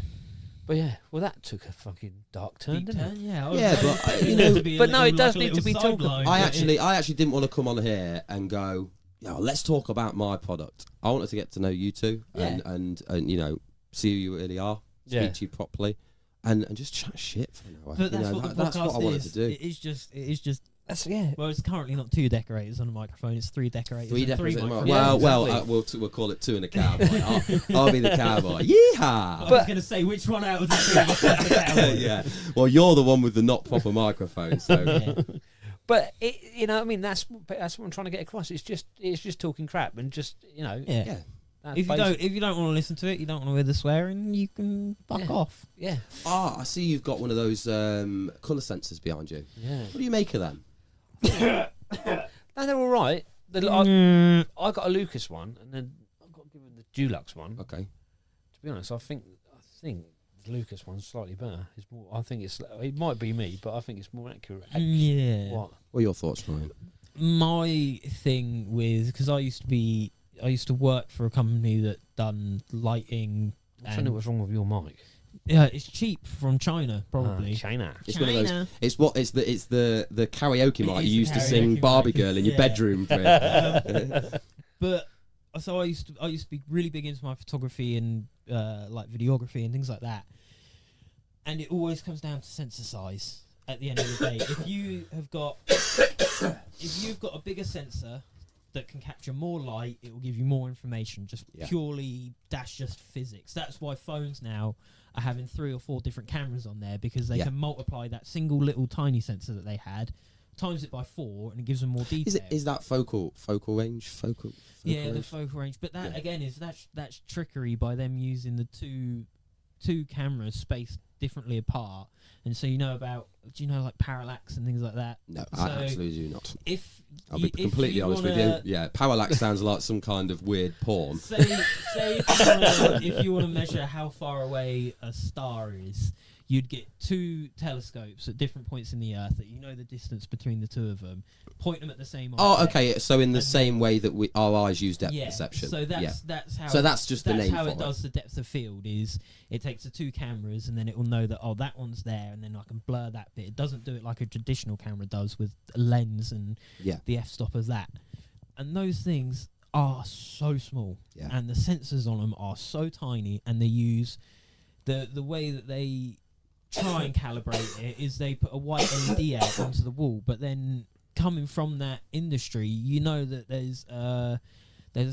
But well, that took a fucking dark turn, didn't it? Yeah, but no, it does need to be talked about. I actually didn't want to come on here and go, let's talk about my product. I wanted to get to know you two and you know, see who you really are, speak to you properly, and just chat shit for an hour. But that's what I wanted to do. It is just. Well, it's currently not 2 decorators on a microphone; it's 3 decorators. 3 decorators. We'll call it 2 and a cowboy. I'll be the cowboy. Yeehaw! I was going to say which one out of the 3 was the cowboy. Yeah. Well, you're the one with the not proper microphone, so. But I mean, that's what I'm trying to get across. It's just talking crap and just Yeah. If you don't want to listen to it, you don't want to hear the swearing, you can fuck off. Yeah. I see you've got one of those colour sensors behind you. Yeah. What do you make of them? No, they're all right. I got a Lucas one, and then I got given the Dulux one. Okay. To be honest, I think the Lucas one's slightly better. It's more. I think it might be me, but I think it's more accurate. Yeah. What are your thoughts, Ryan? My thing with, because I used to work for a company that done lighting. I don't know what's wrong with your mic. Yeah, it's cheap from China, probably. China. It's one of those. It's the karaoke mic you used to sing Barbie Girl in your bedroom. But so I used to be really big into my photography and like videography and things like that. And it always comes down to sensor size at the end of the day. If you've got a bigger sensor that can capture more light, it will give you more information. That's just physics. That's why phones now are having 3 or 4 different cameras on there, because they can multiply that single little tiny sensor that they had, times it by 4, and it gives them more detail. Is that focal range? Focal yeah, range? the focal range. But that again that's trickery by them using the two cameras spaced differently apart. And so do you know like parallax and things like that? No, so I absolutely do not. I'll be if completely honest with you. Yeah, parallax sounds like some kind of weird porn. Say if you want to measure how far away a star is, you'd get 2 telescopes at different points in the Earth that you know the distance between the 2 of them, point them at the same object. Oh, okay. So in the same way that our eyes use depth perception. So that's how. So that's just the name how for it does the depth of field. Is it takes the 2 cameras and then it will know that that one's there, and then I can blur that bit. It doesn't do it like a traditional camera does with a lens and the f-stop as that. And those things are so small, and the sensors on them are so tiny, and they use the way that they try and calibrate it is they put a white LED out onto the wall, but then coming from that industry, you know that there's a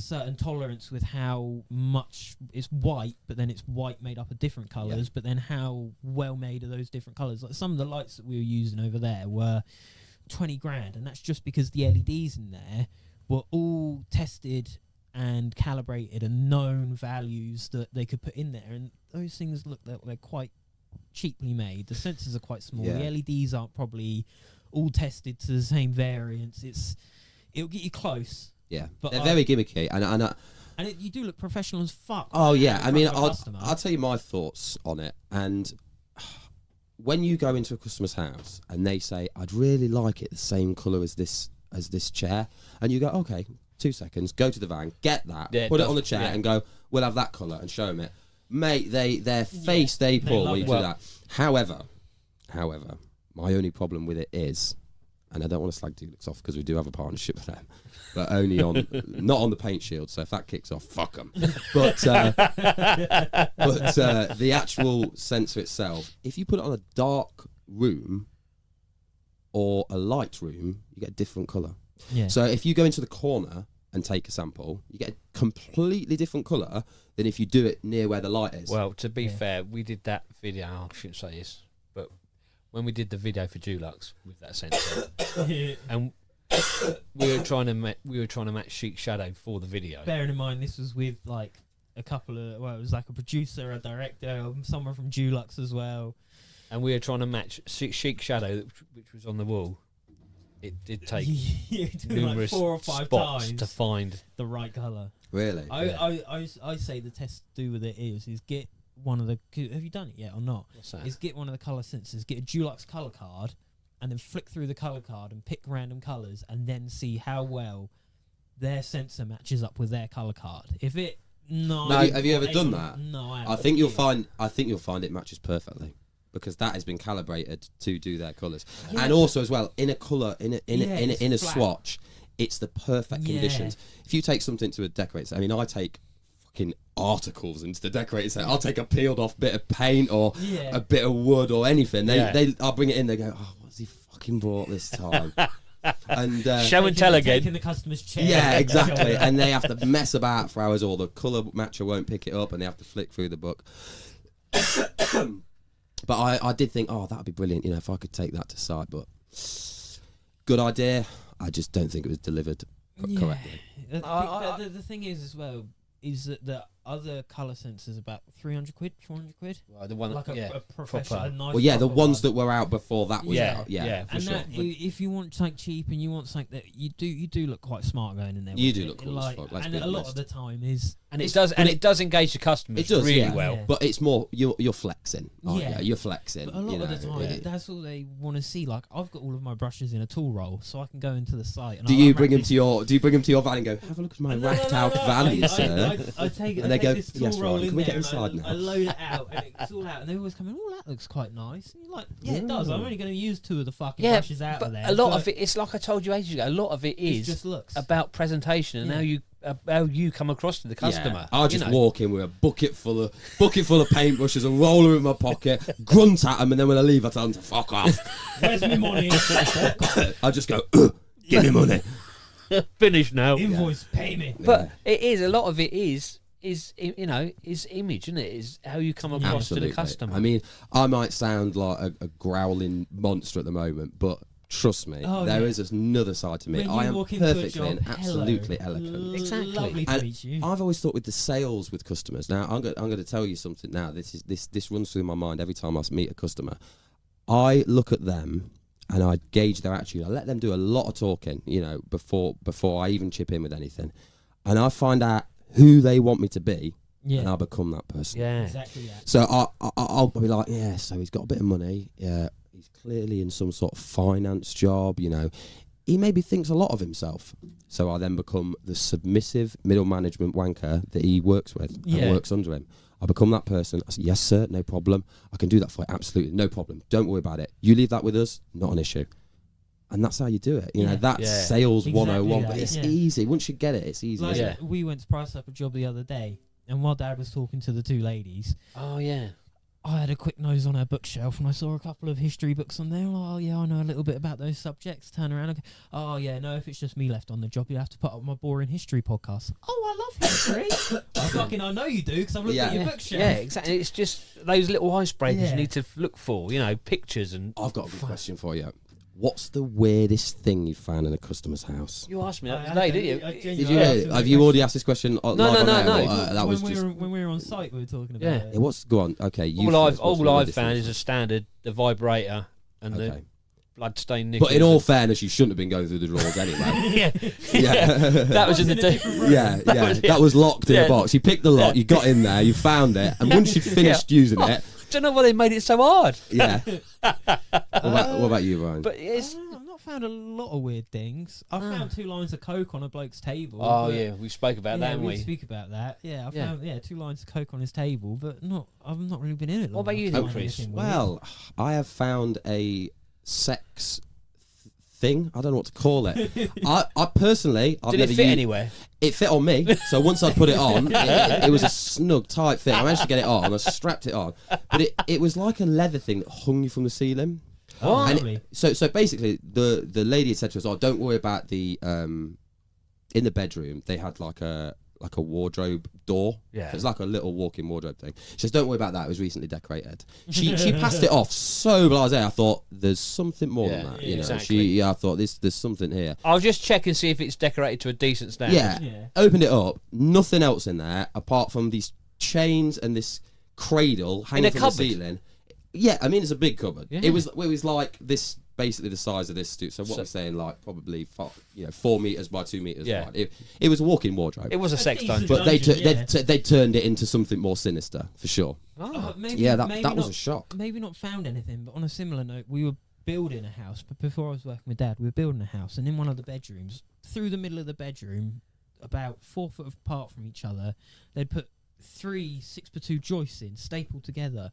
certain tolerance with how much it's white, but then it's white made up of different colours, but then how well made are those different colours. Like some of the lights that we were using over there were 20 grand, and that's just because the LEDs in there were all tested and calibrated and known values that they could put in there, and those things look like they're quite cheaply made. The sensors are quite small. Yeah. The LEDs aren't probably all tested to the same variance. It'll get you close. Yeah, But they're very gimmicky, and you do look professional as fuck. oh yeah, I mean, I'll I'll tell you my thoughts on it. And when you go into a customer's house and they say, "I'd really like it the same colour as this chair," and you go, "Okay, 2 seconds, go to the van, get that, put it on the chair, and go, we'll have that colour," and show them it, mate. Their face they pull when you do that. However, my only problem with it is, and I don't want to slag Dulux off because we do have a partnership with them, but only on not on the paint shield. So if that kicks off, fuck them. But the actual sensor itself, if you put it on a dark room or a light room, you get a different colour. Yeah. So if you go into the corner and take a sample, you get a completely different colour than if you do it near where the light is. Well, to be fair, we did that video. I shouldn't say this, but when we did the video for Dulux with that sensor, and we were trying to match Chic Shadow for the video. Bearing in mind, this was with like a couple of, well, it was like a producer, a director, someone from Dulux as well. And we were trying to match Chic Shadow, which was on the wall. It did take numerous like 4 or 5 spots times to find the right colour. Really? I say the test to do with it is get one of the. Have you done it yet or not? What's that? Is get one of the colour sensors, get a Dulux colour card, and then flick through the colour card and pick random colours, and then see how well their sensor matches up with their colour card. If it have you ever done that? No, I haven't. I think you'll find it matches perfectly, because that has been calibrated to do their colours. Yeah. And also as well, in a colour, in a it's flat. swatch, it's the perfect conditions. If you take something to a decorator, I mean, I take fucking articles into the decorator set. I'll take a peeled off bit of paint or a bit of wood or anything. I'll bring it in, they go, "Oh, what's he fucking brought this time?" And show and tell again. Taking the customer's chair. Yeah, exactly. And they have to mess about for hours, or the colour matcher won't pick it up, and they have to flick through the book. But I did think, that would be brilliant, if I could take that to site. But good idea. I just don't think it was delivered correctly. The thing is as well is that the other colour sensors about 300 quid, 400 quid. Well, the one like that, a professional, a nice the proper ones one. that were out before that was out. Yeah, for and sure. that, if you want something cheap and you want something that you do look quite smart going in there. You with do it. look cool like, as fuck. Let's and be a lot honest. of the time is. And it does engage the customers It does, really well. Yeah. But it's more you're flexing. Yeah. You're flexing. But a lot of the time, that's all they want to see. Like, I've got all of my brushes in a tool roll, so I can go into the site. And Do you bring them to your van and go, "Have a look at my racked out van, sir"? I take it. And I they take go, this tool "Yes, roll Ryan, in can we there get inside now?" I load it out, and it's all out, and they always come in. Oh, that looks quite nice. And you're like, yeah, it does. I'm only going to use 2 of the fucking brushes out but of there. a lot of it, it's like I told you ages ago. A lot of it is just looks about presentation and how you come across to the customer. I'll just walk in with a bucket full of paintbrushes, a roller in my pocket, grunt at them, and then when I leave, I tell them to fuck off. Where's my money? I just go, "Give me money." Finish now. Invoice, pay me. But it is a lot of it is image, isn't it? Is how you come across to the customer. I mean, I might sound like a growling monster at the moment, but trust me, there is another side to me. When I you am walk into a perfectly and job, absolutely hello. eloquent. Exactly. Lovely to And meet you. I've always thought with the sales with customers. Now, I'm going to tell you something. Now, this runs through my mind every time I meet a customer. I look at them and I gauge their attitude. I let them do a lot of talking, before I even chip in with anything, and I find out who they want me to be, and I'll become that person. Yeah, Exactly that. So I'll be like, so he's got a bit of money. Yeah, he's clearly in some sort of finance job. He maybe thinks a lot of himself. So I then become the submissive middle management wanker that he works with and works under him. I become that person. I say, "Yes, sir, no problem. I can do that for you. Absolutely, no problem. Don't worry about it. You leave that with us, not an issue." And that's how you do it. That's sales 101. But it's easy. Once you get it, it's easy. Like, we went to price up a job the other day, and while Dad was talking to the 2 ladies, I had a quick nose on her bookshelf, and I saw a couple of history books on there. I'm like, "Oh yeah, I know a little bit about those subjects." Turn around and go, "Oh yeah, no, if it's just me left on the job, you have to put up my boring history podcast." "Oh, I love history." I know you do, because I've looked at your bookshelf. Yeah, exactly. It's just those little icebreakers you need to look for. Pictures and. I've got a good question for you. What's the weirdest thing you found in a customer's house? You asked me that today, didn't you? Did you? Have you already asked this question? No. That was just when we were on site, we were talking about it. It was go on. Okay, All I've found is a standard, the vibrator and the bloodstained knickers. But in all fairness, you shouldn't have been going through the drawers anyway. yeah. That was in the that was locked in a box. You picked the lock, you got in there, you found it, and once you'd finished using it, I don't know why they made it so hard. Yeah. What about you, Ryan? But it's. I've not found a lot of weird things. I found 2 lines of coke on a bloke's table. Oh yeah, we spoke about that, haven't we? Speak about that. Yeah, I found 2 lines of coke on his table, but I've not really been in it. What about you, then, Chris? Well, I have found a sex thing. I don't know what to call it. I personally, I've Did never it fit used, anywhere? It fit on me. So once I put it on, it was a snug, tight fit. I managed to get it on. I strapped it on, but it was like a leather thing that hung you from the ceiling. Oh, and so basically, the lady had said to us, "Oh, don't worry about the in the bedroom. They had like a wardrobe door. Yeah, so it's like a little walk-in wardrobe thing. She says, don't worry about that. It was recently decorated. She passed it off so blasé. I thought there's something more than that. You know, exactly. I thought there's something here. I'll just check and see if it's decorated to a decent standard. Yeah. Opened it up. Nothing else in there apart from these chains and this cradle hanging from the ceiling. Yeah, I mean it's a big cupboard. Yeah. It was like this. Basically the size of this suit. So what we're saying, like probably 4 meters by 2 meters wide. It was a walk-in wardrobe. It was a sex dungeon, but they turned it into something more sinister for sure. That was a shock. Maybe not found anything, but on a similar note, we were building a house. But before I was working with Dad, we were building a house, and in one of the bedrooms, through the middle of the bedroom, about 4 foot apart from each other, they'd put 3 6x2 joists in, stapled together.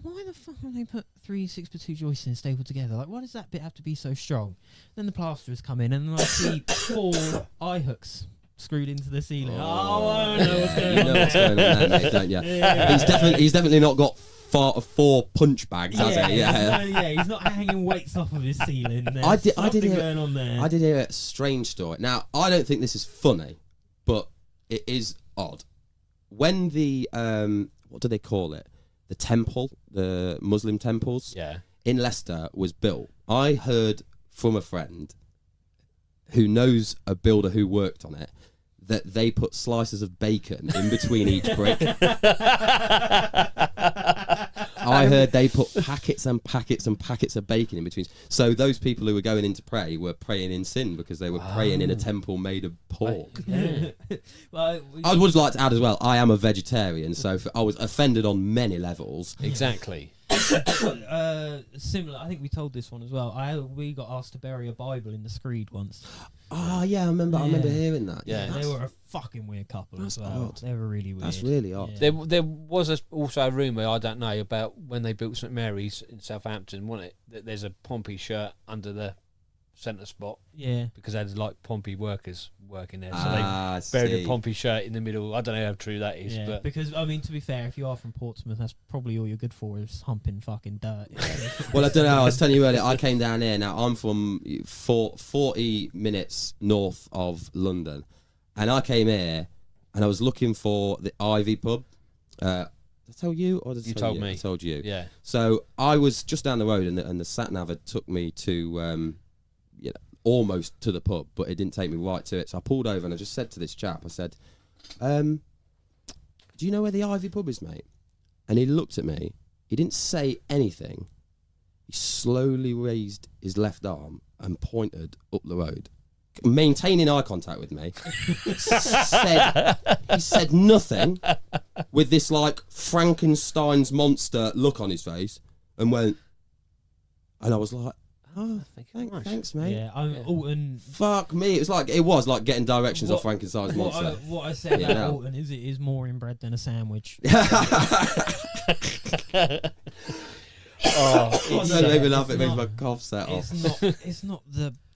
Why the fuck have they put 3 6x2 joists in stapled together? Like, why does that bit have to be so strong? Then the plasterers come in and I see 4 eye hooks screwed into the ceiling. I know what's going on. You know what's going on there, mate, don't you? Yeah. He's definitely not got 4 punch bags, has he? Yeah, he's not hanging weights off of his ceiling. I did hear going on there. I did hear a strange story. Now, I don't think this is funny, but it is odd. When the what do they call it? The temple, the Muslim temples in Leicester was built. I heard from a friend who knows a builder who worked on it that they put slices of bacon in between each brick. I heard they put packets and packets and packets of bacon in between. So those people who were going in to pray were praying in sin because they were praying in a temple made of pork. Well, I would like to add as well, I am a vegetarian, so I was offended on many levels. Exactly. Similar, I think we told this one as well. We got asked to bury a Bible in the screed once. Oh yeah, I remember hearing that. Yeah, they were a fucking weird couple as well. Odd. They were really weird. That's really odd. Yeah. There was also a rumour, I don't know, about when they built St Mary's in Southampton, wasn't it? That there's a Pompey shirt under the centre spot. Yeah. Because they had like Pompey workers working there. So they buried a Pompey shirt in the middle. I don't know how true that is. Yeah, but because, I mean, to be fair, if you are from Portsmouth, that's probably all you're good for is humping fucking dirt. Well, I don't know. I was telling you earlier, I came down here. Now, I'm from 40 minutes north of London. And I came here and I was looking for the Ivy pub. Did I tell you? Or did I tell you? Me. I told you. Yeah. So I was just down the road and the sat-nav had took me to... almost to the pub, but it didn't take me right to it. So I pulled over and I just said to this chap, I said, do you know where the Ivy pub is, mate? And he looked at me. He didn't say anything. He slowly raised his left arm and pointed up the road, maintaining eye contact with me. He said nothing with this like Frankenstein's monster look on his face and went, and I was like, oh, thanks, mate. Yeah, Alton. Fuck me. It was like getting directions off Frankenstein's monster. What I said about Alton is it is more inbred than a sandwich. Don't make me laugh. It makes my cough set off. It's not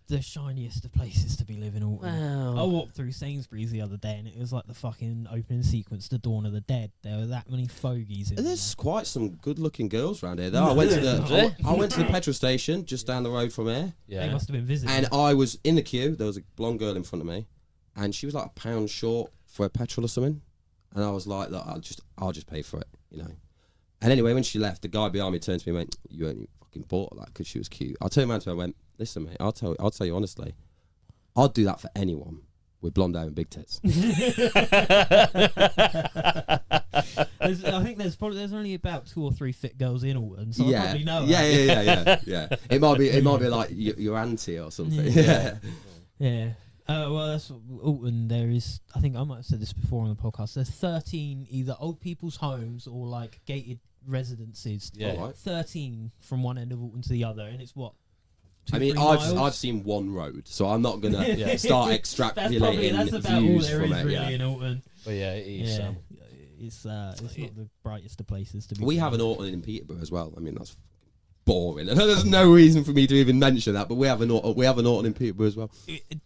the shiniest of places to be living, Alton. I walked through Sainsbury's the other day and it was like the fucking opening sequence to Dawn of the Dead. There were that many fogies in There's quite some good-looking girls around here. Though I went to the petrol station just down the road from here. Yeah, they must have been visiting. And I was in the queue. There was a blonde girl in front of me, and she was like £1 short for a petrol or something. And I was like, I'll just pay for it, you know. And anyway, when she left, the guy behind me turned to me and went, "You ain't fucking bought her that because she was cute. I turned around to her and went, listen, mate, I'll tell you honestly, I'd do that for anyone with blonde hair and big tits. I think there's only about 2 or 3 fit girls in Alton, so I probably know. Yeah. It might be like your auntie or something. Yeah. Well, that's Alton. There is, I think I might have said this before on the podcast. There's 13 either old people's homes or like gated residences. Yeah. Right. 13 from one end of Alton to the other, and it's what. 2, I mean, 3 miles? I've seen one road, so I'm not gonna start extrapolating that's about all views there from is it. really in Alton. But yeah, it is. Yeah. It's not the brightest of places to be. We have an Alton in Peterborough as well. I mean, that's boring. And there's no reason for me to even mention that, but we have an Alton in Peterborough as well.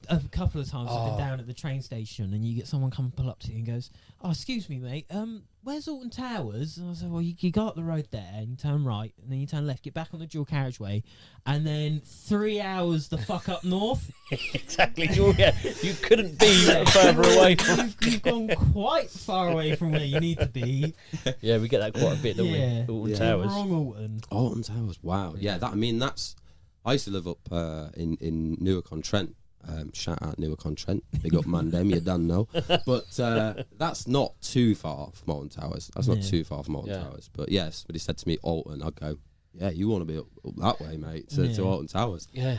A couple of times I've been down at the train station and you get someone come pull up to you and goes, "Oh, excuse me, mate. Where's Alton Towers?" And I said, "Well, you go up the road there and you turn right and then you turn left, get back on the dual carriageway, and then 3 hours the fuck up north." Exactly. You couldn't be further away. You've gone quite far away from where you need to be. Yeah, we get that quite a bit, don't we? Alton Towers. Wrong Alton. Alton Towers, wow. Yeah, I used to live up in Newark-on-Trent. Shout out Newark-on-Trent. Big up Mandem, you done know. But that's not too far from Alton Towers. That's not too far from Alton Towers. But yes, but he said to me, Alton, I'd go, yeah, you want to be up that way, mate, to Alton Towers. Yeah.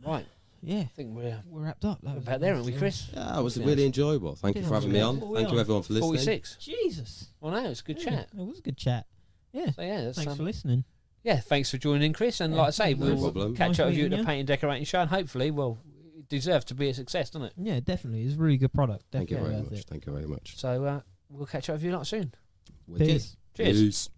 Right. Yeah. I think we're wrapped up. about there, aren't we, Chris? Yeah, it was really enjoyable. Thank you for having me on. Thank you, everyone, for listening. 46. Jesus. Well, no, it's a good chat. It was a good chat. Yeah. So, yeah, that's, Thanks for listening. Yeah, thanks for joining in, Chris. And like I say, No we'll problem. catch Nice up with you at meeting the you. painting decorating show, and hopefully, well, it deserves to be a success, doesn't it? Yeah, definitely. It's a really good product. Thank you Definitely very worth much. it. Thank you very much. So we'll catch up with you a lot soon. Wicked. Peace. Cheers. Peace.